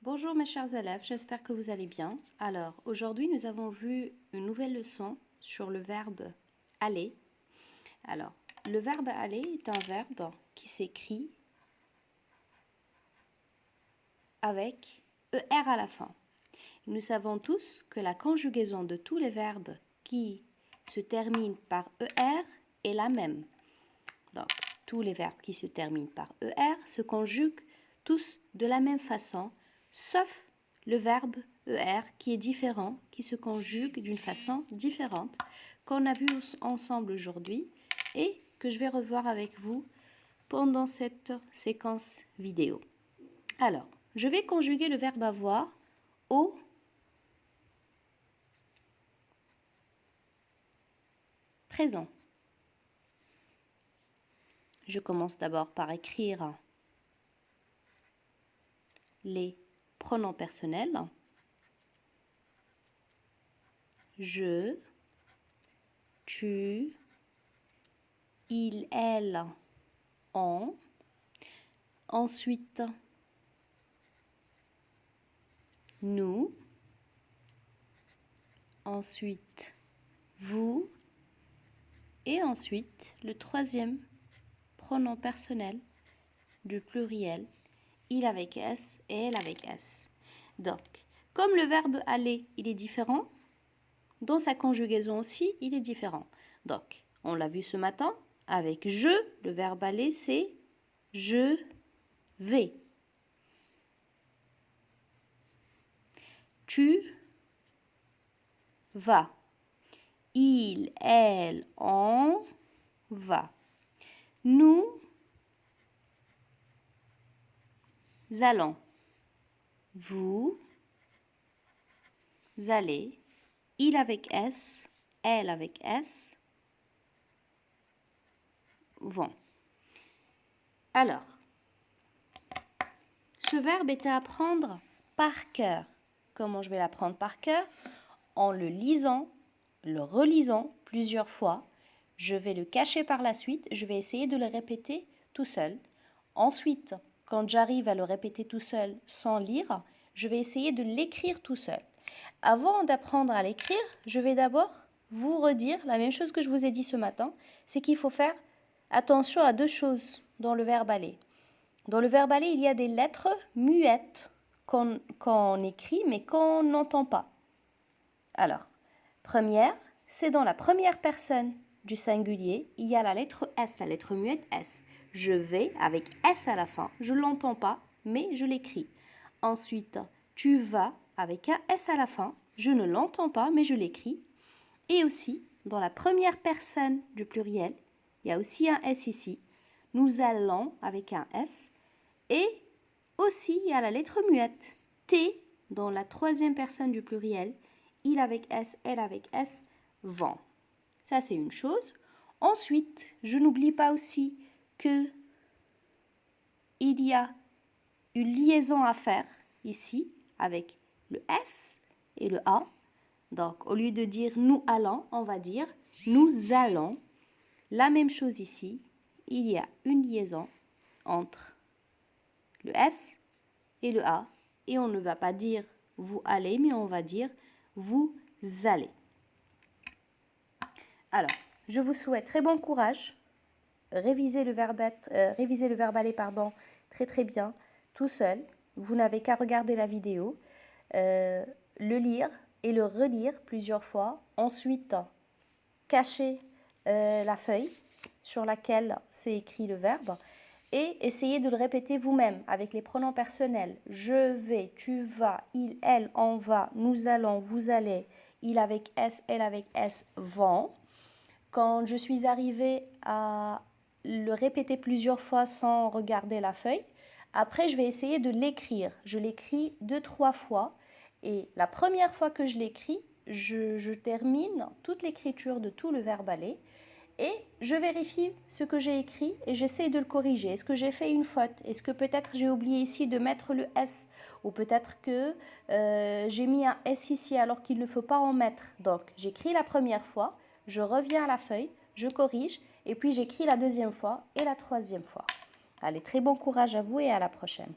Bonjour mes chers élèves, j'espère que vous allez bien. Alors, aujourd'hui, nous avons vu une nouvelle leçon sur le verbe aller. Alors, le verbe aller est un verbe qui s'écrit avec ER à la fin. Nous savons tous que la conjugaison de tous les verbes qui se terminent par ER est la même. Donc, tous les verbes qui se terminent par ER se conjuguent tous de la même façon, sauf le verbe ER qui est différent, qui se conjugue d'une façon différente, qu'on a vu ensemble aujourd'hui et que je vais revoir avec vous pendant cette séquence vidéo. Alors, je vais conjuguer le verbe avoir au présent. Je commence d'abord par écrire les pronoms personnels. Je, tu, il, elle, on. Ensuite, nous. Ensuite, vous. Et ensuite, le troisième pronom personnel du pluriel, il avec S et elle avec S. Donc, comme le verbe aller, il est différent, dans sa conjugaison aussi, il est différent. Donc, on l'a vu ce matin, avec je, le verbe aller, c'est je vais. Tu vas. Il, elle, on va. Nous allons. Vous allez. Il avec S, elle avec S, vont. Alors, ce verbe est à apprendre par cœur. Comment je vais l'apprendre par cœur? En le lisant, le relisant plusieurs fois. Je vais le cacher par la suite. Je vais essayer de le répéter tout seul. Ensuite, quand j'arrive à le répéter tout seul sans lire, je vais essayer de l'écrire tout seul. Avant d'apprendre à l'écrire, je vais d'abord vous redire la même chose que je vous ai dit ce matin, c'est qu'il faut faire attention à deux choses dans le verbe aller. Dans le verbe aller, il y a des lettres muettes qu'on écrit mais qu'on n'entend pas. Alors, première, c'est dans la première personne du singulier, il y a la lettre S, la lettre muette S. Je vais avec S à la fin, je ne l'entends pas, mais je l'écris. Ensuite, tu vas avec un S à la fin, je ne l'entends pas, mais je l'écris. Et aussi, dans la première personne du pluriel, il y a aussi un S ici. Nous allons avec un S. Et aussi, il y a la lettre muette, T, dans la troisième personne du pluriel. Il avec S, elle avec S, vont. Ça, c'est une chose. Ensuite, je n'oublie pas aussi que il y a une liaison à faire ici avec le S et le A. Donc, au lieu de dire nous allons, on va dire nous allons. La même chose ici, il y a une liaison entre le S et le A. Et on ne va pas dire vous allez, mais on va dire vous allez. Alors, je vous souhaite très bon courage. Révisez le verbe aller très très bien, tout seul. Vous n'avez qu'à regarder la vidéo, le lire et le relire plusieurs fois. Ensuite, cacher la feuille sur laquelle c'est écrit le verbe et essayez de le répéter vous-même avec les pronoms personnels. Je vais, tu vas, il, elle, on va, nous allons, vous allez, il avec S, elle avec S, vont. Quand je suis arrivée à le répéter plusieurs fois sans regarder la feuille, après je vais essayer de l'écrire. Je l'écris 2-3 fois et la première fois que je l'écris, je termine toute l'écriture de tout le verbe aller et je vérifie ce que j'ai écrit et j'essaie de le corriger. Est-ce que j'ai fait une faute? Est-ce que peut-être j'ai oublié ici de mettre le S? Ou peut-être que j'ai mis un S ici alors qu'il ne faut pas en mettre. Donc j'écris la première fois, je reviens à la feuille, je corrige et puis j'écris la deuxième fois et la troisième fois. Allez, très bon courage à vous et à la prochaine.